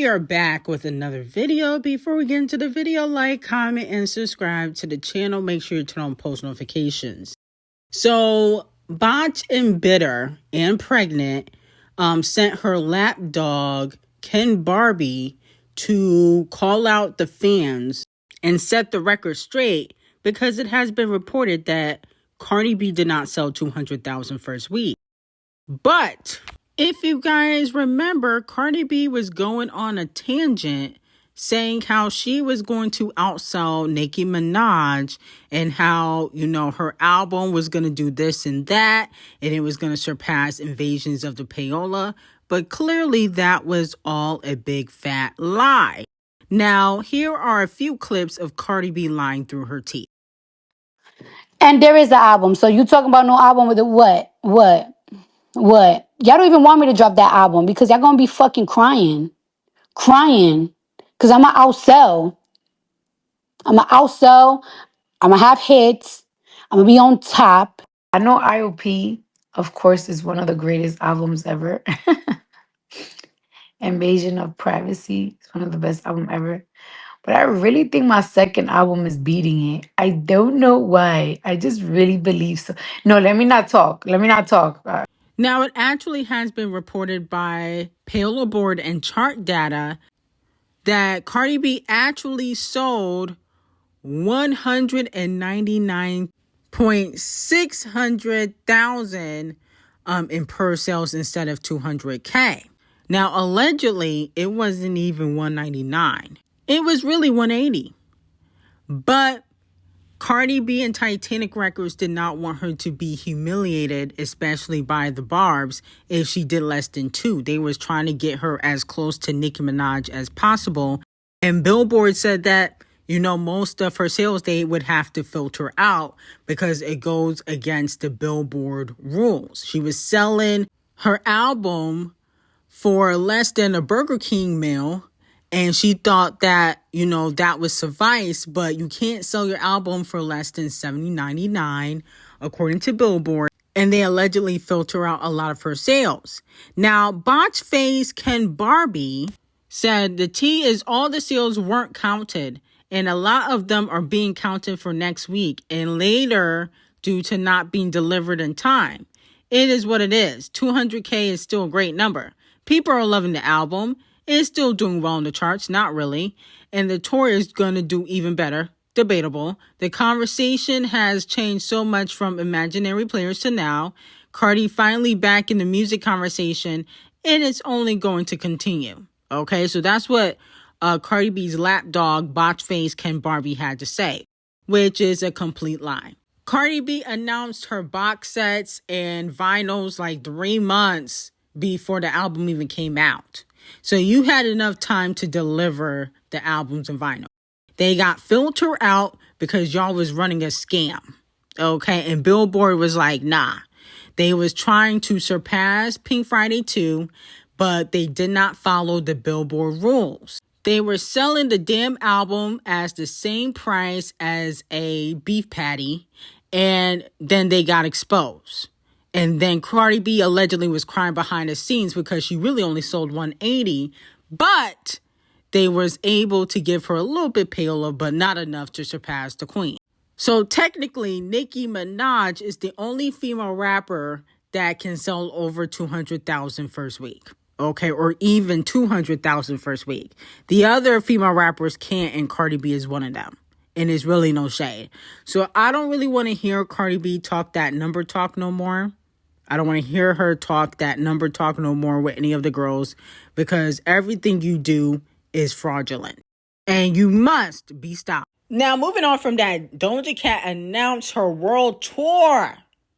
we are back with another video. Before we get into the video, like, comment, and subscribe to the channel. Make sure you turn on post notifications. So, Botch and Bitter and Pregnant sent her lap dog, Ken Barbie, to call out the fans and set the record straight because it has been reported that Cardi B did not sell 200,000 first week. But if you guys remember, Cardi B was going on a tangent saying how she was going to outsell Nicki Minaj and how, you know, her album was going to do this and that, and it was going to surpass Invasions of the Payola. But clearly that was all a big fat lie. Now, here are a few clips of Cardi B lying through her teeth. And there is an album. So you talking about no album with the what? What? Y'all don't even want me to drop that album because y'all gonna be fucking crying. Because I'm gonna outsell. I'm gonna have hits. I'm gonna be on top. I know IOP, of course, is one of the greatest albums ever. Invasion of Privacy is one of the best albums ever. But I really think my second album is beating it. I don't know why. I just really believe so. No, let me not talk. Now, it actually has been reported by Billboard and chart data that Cardi B actually sold 199,600,000 in per sales instead of 200K. Now, allegedly, it wasn't even 199. It was really 180. But Cardi B and Titanic Records did not want her to be humiliated, especially by the Barbs, if she did less than 2. They was trying to get her as close to Nicki Minaj as possible. And Billboard said that, you know, most of her sales they would have to filter out because it goes against the Billboard rules. She was selling her album for less than a Burger King meal. And she thought that, you know, that would suffice, but you can't sell your album for less than $70.99, according to Billboard. And they allegedly filter out a lot of her sales. Now, Botch Face Ken Barbie said the tea is all the sales weren't counted, and a lot of them are being counted for next week and later due to not being delivered in time. It is what it is. 200K is still a great number. People are loving the album. It's still doing well in the charts, not really. And the tour is going to do even better. Debatable. The conversation has changed so much from imaginary players to now. Cardi finally back in the music conversation, and it's only going to continue. Okay, so that's what Cardi B's lapdog, Botch Face Ken Barbie had to say, which is a complete lie. Cardi B announced her box sets and vinyls like 3 months before the album even came out. So you had enough time to deliver the albums and vinyl. They got filtered out because y'all was running a scam. Okay. And Billboard was like, nah. They was trying to surpass Pink Friday 2, but they did not follow the Billboard rules. They were selling the damn album as the same price as a beef patty. And then they got exposed. And then Cardi B allegedly was crying behind the scenes because she really only sold 180, but they was able to give her a little bit payola, but not enough to surpass the queen. So technically, Nicki Minaj is the only female rapper that can sell over 200,000 first week. Okay, or even 200,000 first week. The other female rappers can't, and Cardi B is one of them. And it's really no shade. So I don't really want to hear Cardi B talk that number talk no more. I don't want to hear her talk that number talk no more with any of the girls because everything you do is fraudulent and you must be stopped. Now, moving on from that, Doja Cat announced her world tour.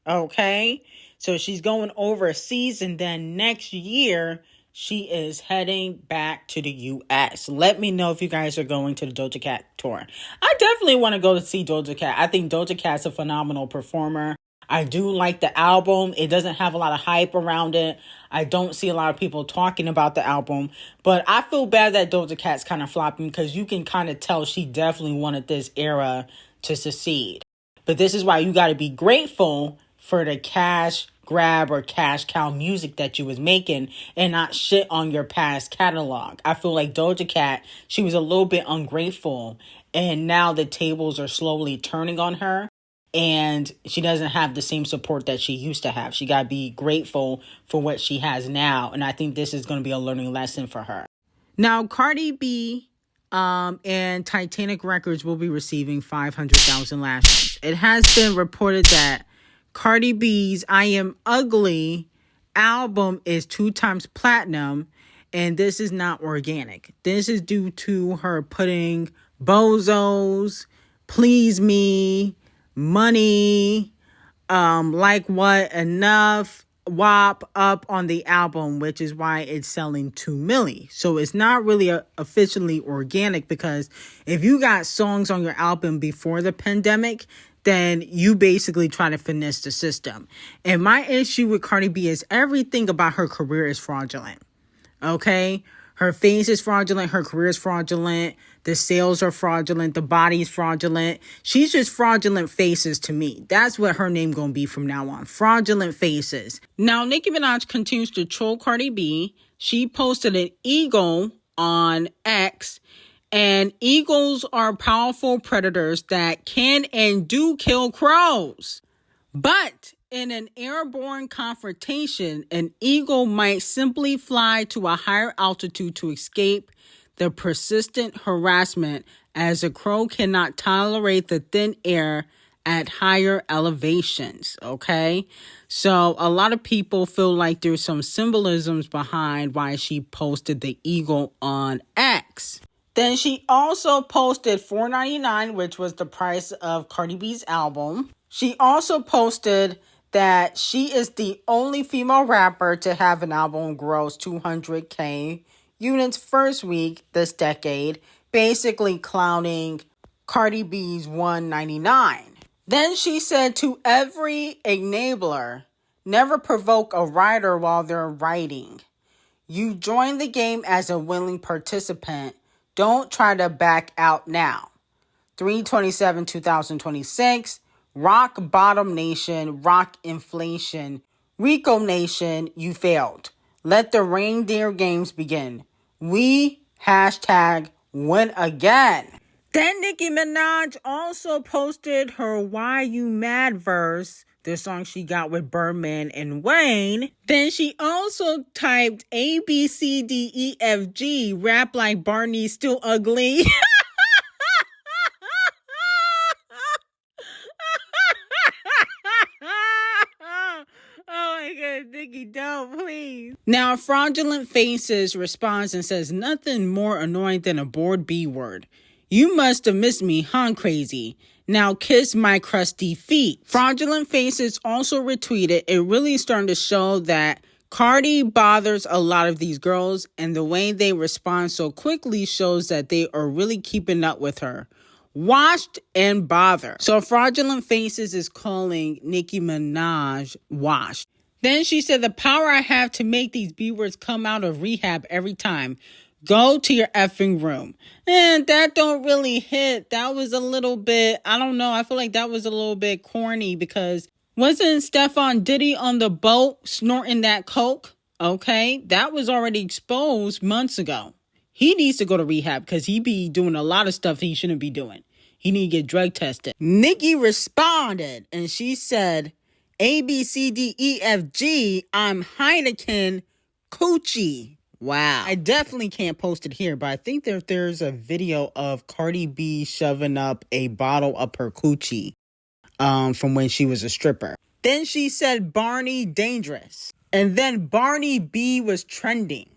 Okay, so she's going overseas, and then next year she is heading back to the U.S. Let me know if you guys are going to the Doja Cat tour. I definitely want to go to see Doja Cat. I think Doja Cat's a phenomenal performer. I do like the album. It doesn't have a lot of hype around it. I don't see a lot of people talking about the album. But I feel bad that Doja Cat's kind of flopping because you can kind of tell she definitely wanted this era to succeed. But this is why you got to be grateful for the cash grab or cash cow music that you was making and not shit on your past catalog. I feel like Doja Cat, she was a little bit ungrateful, and now the tables are slowly turning on her, and she doesn't have the same support that she used to have. She got to be grateful for what she has now, and I think this is going to be a learning lesson for her. Now, Cardi B and Titanic Records will be receiving 500,000 lashes. It has been reported that Cardi B's I Am Ugly album is 2 times platinum, and this is not organic. This is due to her putting bozos, please me, money, like what, enough, WAP up on the album, which is why it's selling 2 million. So it's not really officially organic, because if you got songs on your album before the pandemic, then you basically try to finesse the system. And my issue with Cardi B is everything about her career is fraudulent. Okay? Her face is fraudulent. Her career is fraudulent. The sales are fraudulent. The body is fraudulent. She's just fraudulent faces to me. That's what her name gonna be from now on. Fraudulent faces. Now, Nicki Minaj continues to troll Cardi B. She posted an eagle on X. And eagles are powerful predators that can and do kill crows. But in an airborne confrontation, an eagle might simply fly to a higher altitude to escape the persistent harassment, as a crow cannot tolerate the thin air at higher elevations, okay? So a lot of people feel like there's some symbolisms behind why she posted the eagle on X. Then she also posted $4.99, which was the price of Cardi B's album. She also posted that she is the only female rapper to have an album gross 200K units first week this decade, basically clowning Cardi B's 199. Then she said, to every enabler, never provoke a writer while they're writing. You join the game as a willing participant. Don't try to back out now. 3/27/2026. Rock Bottom Nation, Rock Inflation, Rico Nation, you failed. Let the reindeer games begin. We #win again. Then Nicki Minaj also posted her Why You Mad verse, the song she got with Birdman and Wayne. Then she also typed ABCDEFG, rap like Barney, still ugly. Oh my God, Nicki, don't, please. Now, Fraudulent Faces responds and says, nothing more annoying than a bored B word. You must have missed me, huh, crazy? Now kiss my crusty feet. Fraudulent Faces also retweeted, it really starting to show that Cardi bothers a lot of these girls, and the way they respond so quickly shows that they are really keeping up with her. Washed and bother. So Fraudulent Faces is calling Nicki Minaj washed. Then she said, the power I have to make these B-words come out of rehab every time. Go to your effing room. And that don't really hit. That was a little bit, I don't know. I feel like that was a little bit corny, because wasn't Stefan Diddy on the boat snorting that coke? Okay, that was already exposed months ago. He needs to go to rehab because he be doing a lot of stuff he shouldn't be doing. He need to get drug tested. Nicki responded and she said, ABCDEFG, I'm Heineken Coochie. Wow. I definitely can't post it here, but I think there's a video of Cardi B shoving up a bottle up her coochie from when she was a stripper. Then she said Barney dangerous. And then Barney B was trending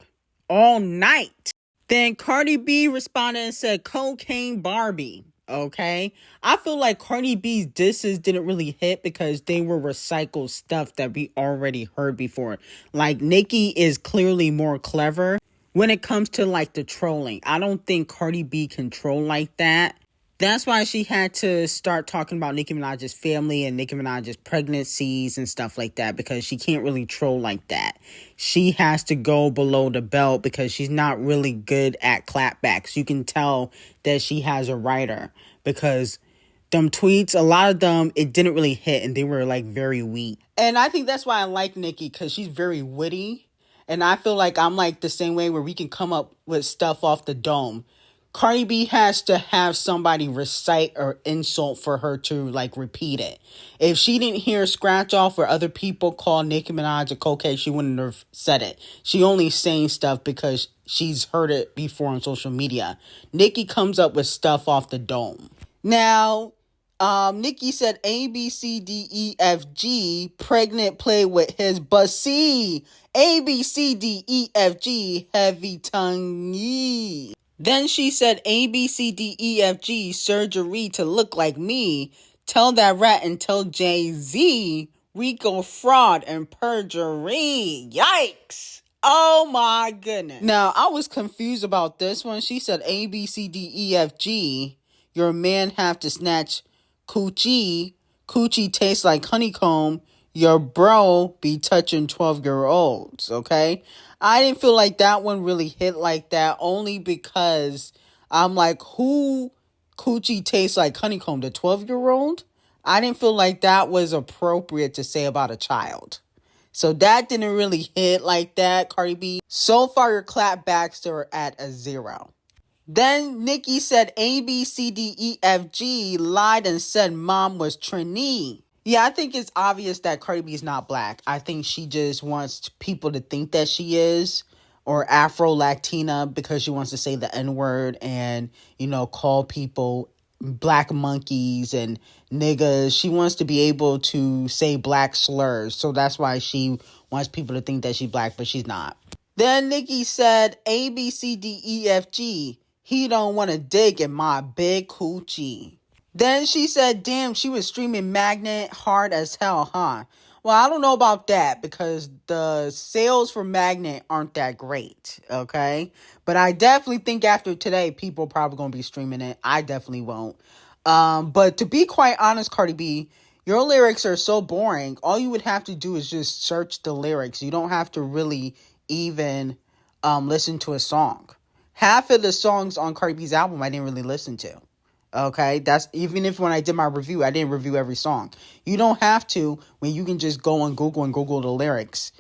all night. Then Cardi B responded and said, Cocaine Barbie. Okay? I feel like Cardi B's disses didn't really hit because they were recycled stuff that we already heard before. Like, Nicki is clearly more clever when it comes to, like, the trolling. I don't think Cardi B can troll like that. That's why she had to start talking about Nicki Minaj's family and Nicki Minaj's pregnancies and stuff like that, because she can't really troll like that. She has to go below the belt because she's not really good at clapbacks. You can tell that she has a writer, because them tweets, a lot of them, it didn't really hit and they were like very weak. And I think that's why I like Nicki, because she's very witty. And I feel like I'm like the same way where we can come up with stuff off the dome. Cardi B has to have somebody recite or insult for her to like repeat it. If she didn't hear scratch off or other people call Nicki Minaj a cokehead, she wouldn't have said it. She only saying stuff because she's heard it before on social media. Nicki comes up with stuff off the dome. Now, Nicki said A, B, C, D, E, F, G, pregnant play with his bussy. A, B, C, D, E, F, G, heavy tongue. Then she said A, B, C, D, E, F, G, surgery to look like me. Tell that rat and tell Jay-Z, Rico fraud and perjury. Yikes. Oh my goodness. Now, I was confused about this one. She said A, B, C, D, E, F, G. Your man have to snatch coochie. Coochie tastes like honeycomb. Your bro be touching 12-year-olds, okay? I didn't feel like that one really hit like that, only because I'm like, who coochie tastes like honeycomb? The 12-year-old? I didn't feel like that was appropriate to say about a child. So that didn't really hit like that, Cardi B. So far, your clapbacks are at a 0. Then Nicki said A, B, C, D, E, F, G, lied and said mom was Trini. Yeah, I think it's obvious that Cardi B is not black. I think she just wants people to think that she is, or Afro-Latina, because she wants to say the N-word and, call people black monkeys and niggas. She wants to be able to say black slurs. So that's why she wants people to think that she's black, but she's not. Then Nicki said A, B, C, D, E, F, G. He don't want to dig in my big coochie. Then she said, damn, she was streaming Magnet hard as hell, huh? Well, I don't know about that because the sales for Magnet aren't that great, okay? But I definitely think after today, people are probably going to be streaming it. I definitely won't. But to be quite honest, Cardi B, your lyrics are so boring. All you would have to do is just search the lyrics. You don't have to really even listen to a song. Half of the songs on Cardi B's album I didn't really listen to. Okay, that's even if when I did my review, I didn't review every song. You don't have to when you can just go on Google and Google the lyrics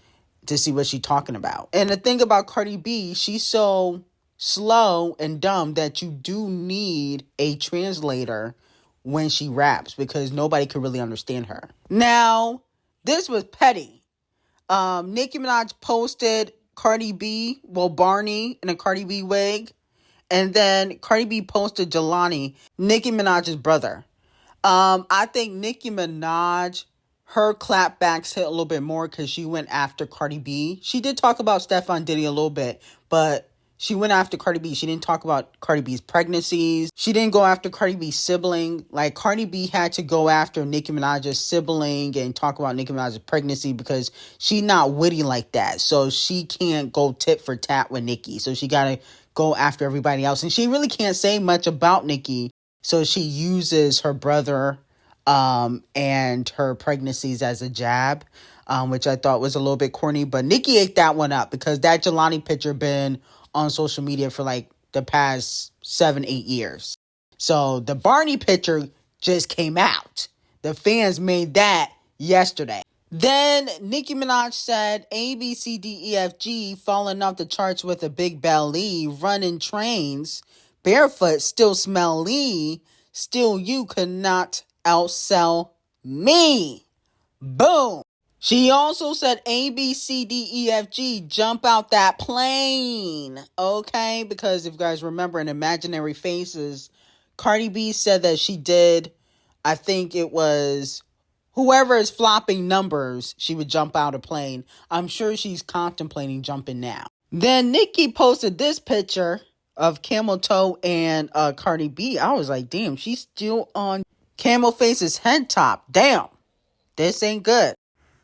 to see what she's talking about. And the thing about Cardi B, she's so slow and dumb that you do need a translator when she raps because nobody could really understand her. Now, this was petty. Nicki Minaj posted Cardi B, Barney in a Cardi B wig. And then Cardi B posted Jelani, Nicki Minaj's brother. I think Nicki Minaj, her clapbacks hit a little bit more because she went after Cardi B. She did talk about Stefan Diddy a little bit, but she went after Cardi B. She didn't talk about Cardi B's pregnancies. She didn't go after Cardi B's sibling. Like, Cardi B had to go after Nicki Minaj's sibling and talk about Nicki Minaj's pregnancy because she's not witty like that. So she can't go tit for tat with Nicki. So she got to go after everybody else. And she really can't say much about Nicki. So she uses her brother and her pregnancies as a jab, which I thought was a little bit corny. But Nicki ate that one up because that Jelani picture been on social media for like the past 7-8 years. So the Barney picture just came out. The fans made that yesterday. Then Nicki Minaj said A, B, C, D, E, F, G, falling off the charts with a big belly, running trains, barefoot, still smelly, still you could not outsell me. Boom. She also said A, B, C, D, E, F, G, jump out that plane. Okay, because if you guys remember in Imaginary Faces, Cardi B said that she did, I think it was whoever is flopping numbers, she would jump out a plane. I'm sure she's contemplating jumping now. Then Nicki posted this picture of Camel Toe and Cardi B. I was like, damn, she's still on Camel Face's head top. Damn, this ain't good.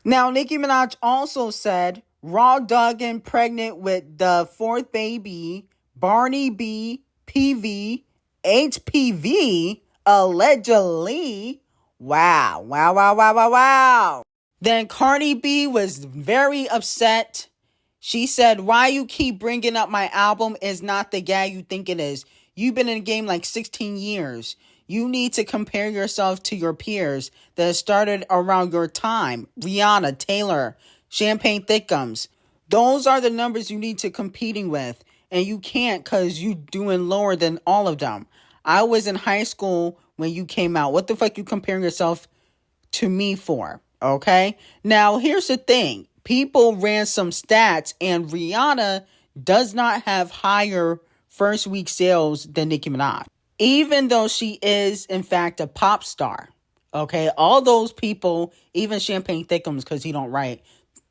Now, Nicki Minaj also said, raw dogging pregnant with the fourth baby, Barney B, PV, HPV, allegedly. Wow. Then Cardi B was very upset. She said, why you keep bringing up my album is not the guy you think it is. You've been in the game like 16 years. You need to compare yourself to your peers that started around your time. Rihanna, Taylor, Champagne Thickums. Those are the numbers you need to competing with. And you can't because you doing lower than all of them. I was in high school when you came out. What the fuck you comparing yourself to me for? Okay? Now, here's the thing. People ran some stats and Rihanna does not have higher first week sales than Nicki Minaj. Even though she is, in fact, a pop star. Okay? All those people, even Champagne Thickums, because he don't write,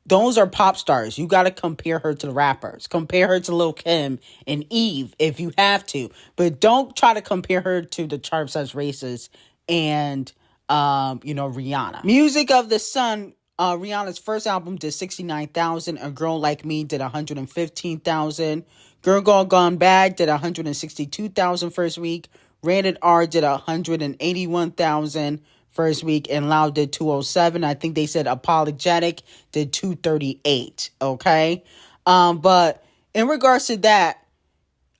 those are pop stars. You got to compare her to the rappers. Compare her to Lil' Kim and Eve if you have to. But don't try to compare her to the Chart Obsessed Racists and, Rihanna. Music of the Sun, Rihanna's first album did 69,000. A Girl Like Me did 115,000. Girl Gone Bad did 162,000 first week. Rated R did 181,000. first week, and Loud did 207. I think they said Apologetic did 238. Okay. But in regards to that,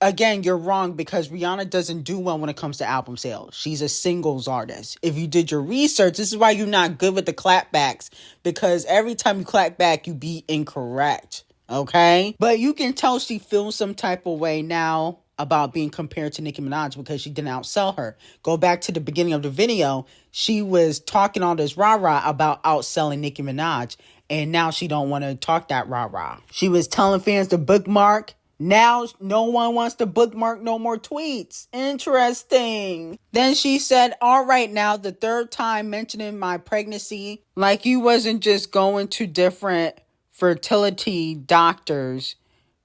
again, you're wrong because Rihanna doesn't do well when it comes to album sales. She's a singles artist. If you did your research, this is why you're not good with the clapbacks, because every time you clap back, you be incorrect. Okay. But you can tell she feels some type of way now about being compared to Nicki Minaj because she didn't outsell her. Go back to the beginning of the video. She was talking all this rah-rah about outselling Nicki Minaj, and now she don't want to talk that rah-rah. She was telling fans to bookmark. Now no one wants to bookmark no more tweets. Interesting. Then she said, all right, now the third time mentioning my pregnancy, like you wasn't just going to different fertility doctors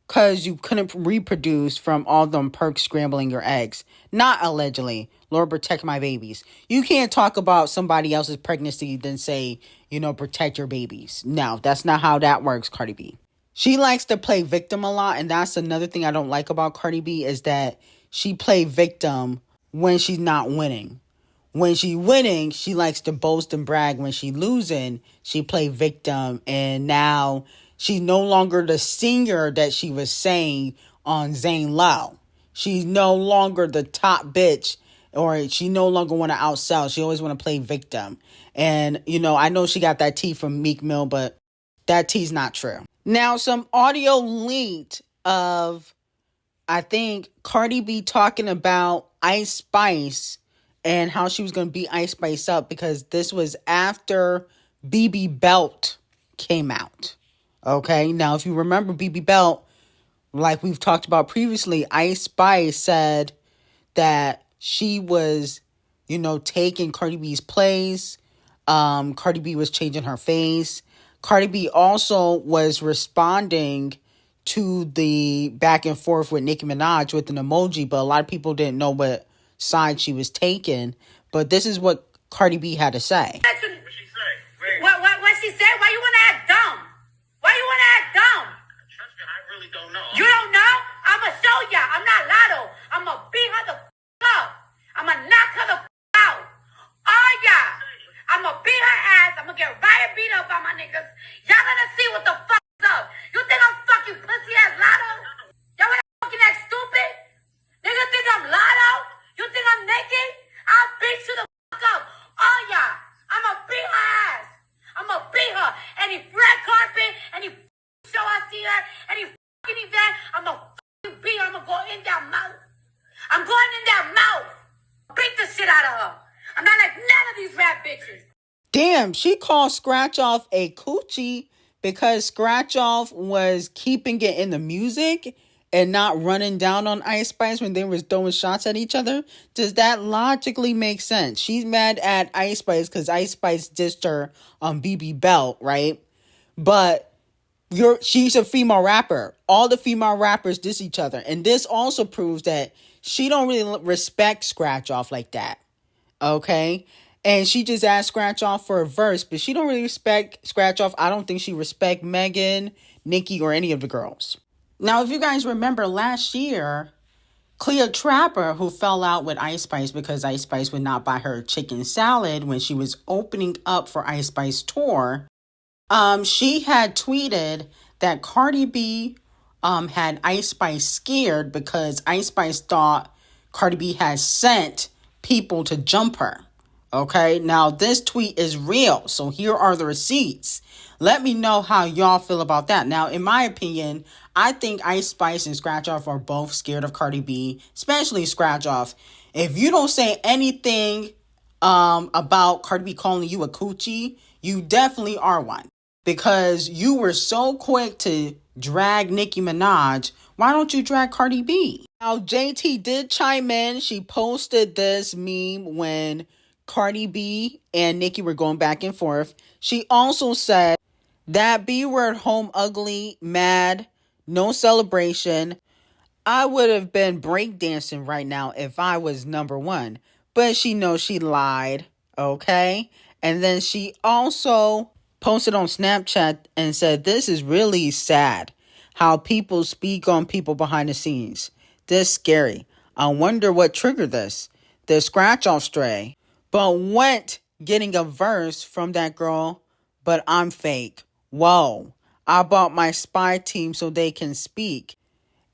because you couldn't reproduce from all them perks scrambling your eggs. Not allegedly. Lord, protect my babies. You can't talk about somebody else's pregnancy then say, protect your babies. No, that's not how that works, Cardi B. She likes to play victim a lot, and that's another thing I don't like about Cardi B is that she play victim when she's not winning. When she winning, she likes to boast and brag. When she losing, she play victim, and now she's no longer the singer that she was saying on Zane Lowe. She's no longer the top bitch, or she no longer want to outsell. She always want to play victim. And, I know she got that tea from Meek Mill, but that tea's not true. Now, some audio leaked of, I think, Cardi B talking about Ice Spice and how she was going to beat Ice Spice up because this was after BB Belt came out. Okay, now if you remember BB Belt, like we've talked about previously, Ice Spice said that she was, taking Cardi B's place. Cardi B was changing her face. Cardi B also was responding to the back and forth with Nicki Minaj with an emoji, but a lot of people didn't know what side she was taking. But this is what Cardi B had to say. What she say? What she said? Why you want to act dumb? Why you want to act dumb? Trust me, I really don't know. You don't know? I'ma show ya. I'm not Lotto. I'ma beat her the up. I'ma knock her the out. Oh yeah. I'ma beat her ass. I'ma get riot beat up by my niggas. Y'all gonna see what the fuck is up. You think I'm fucking pussy ass Lotto? Y'all wanna fucking act stupid? Nigga think I'm Lotto? You think I'm naked? I'll beat you the fuck up. Oh yeah. I'ma beat her ass. I'ma beat her. Any red carpet, any show I see her, any fucking event, I'ma fucking beat her. I'ma go in that mouth. I'm going in that mouth. Beat the shit out of her. I'm not like none of these rap bitches. Damn, she called Scratch Off a coochie because Scratch Off was keeping it in the music and not running down on Ice Spice when they was throwing shots at each other. Does that logically make sense? She's mad at Ice Spice because Ice Spice dissed her on BB Belt, right? But she's a female rapper. All the female rappers diss each other. And this also proves that she don't really respect Scratch Off like that. Okay? And she just asked Scratch Off for a verse, but she don't really respect Scratch Off. I don't think she respect Megan, Nicki, or any of the girls. Now, if you guys remember last year, Clea Trapper, who fell out with Ice Spice because Ice Spice would not buy her chicken salad when she was opening up for Ice Spice tour, she had tweeted that Cardi B had Ice Spice scared because Ice Spice thought Cardi B had sent people to jump her. Okay, now this tweet is real, so here are the receipts. Let me know how y'all feel about that. Now, in my opinion, I think Ice Spice and Scratch Off are both scared of Cardi B, especially Scratch Off. If you don't say anything about Cardi B calling you a coochie, you definitely are one. Because you were so quick to drag Nicki Minaj, why don't you drag Cardi B? Now, JT did chime in. She posted this meme when Cardi B and Nicki were going back and forth. She also said that B word home ugly, mad, no celebration. I would have been breakdancing right now if I was number one. But she knows she lied, okay? And then she also posted on Snapchat and said, this is really sad how people speak on people behind the scenes. This scary. I wonder what triggered this. The scratch off stray. But went getting a verse from that girl, but I'm fake. Whoa. I bought my spy team so they can speak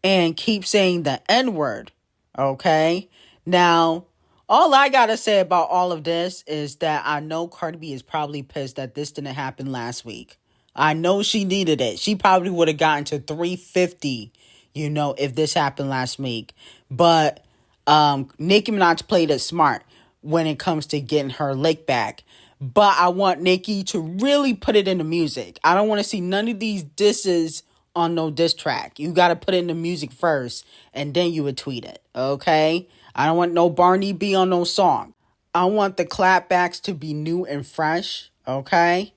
and keep saying the N-word. Okay? Now, all I gotta say about all of this is that I know Cardi B is probably pissed that this didn't happen last week. I know she needed it. She probably would have gotten to 350, if this happened last week. But Nicki Minaj played it smart when it comes to getting her lick back. But I want Nicki to really put it in the music. I don't want to see none of these disses on no diss track. You got to put it in the music first, and then you would tweet it, okay? I don't want no Barney B on no song. I want the clapbacks to be new and fresh, okay?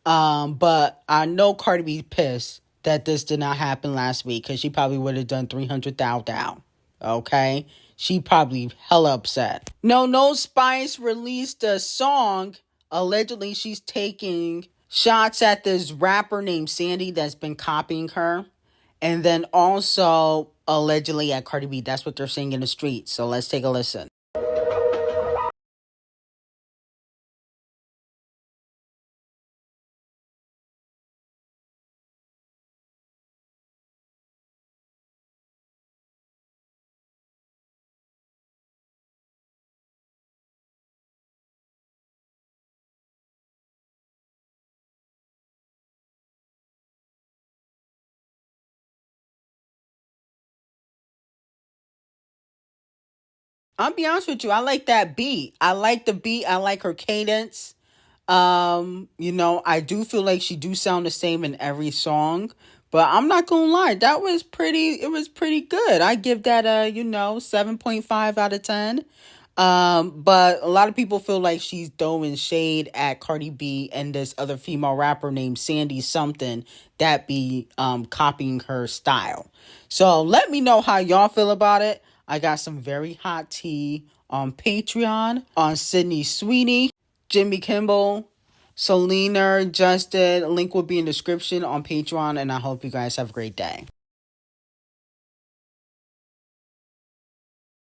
But I know Cardi B pissed that this did not happen last week because she probably would have done 300,000 down, okay? She probably hella upset. No Spice released a song. Allegedly, she's taking shots at this rapper named Sandy that's been copying her. And then also, allegedly, at Cardi B. That's what they're saying in the streets. So let's take a listen. I'll be honest with you. I like that beat. I like the beat. I like her cadence. I do feel like she do sound the same in every song, but I'm not gonna lie, it was pretty good. I give that 7.5 out of 10. But a lot of people feel like she's throwing shade at Cardi B and this other female rapper named Sandy something that be copying her style. So let me know how y'all feel about it. I got some very hot tea on Patreon on Sydney Sweeney, Jimmy Kimball, Selena, Justin. Link will be in the description on Patreon, and I hope you guys have a great day.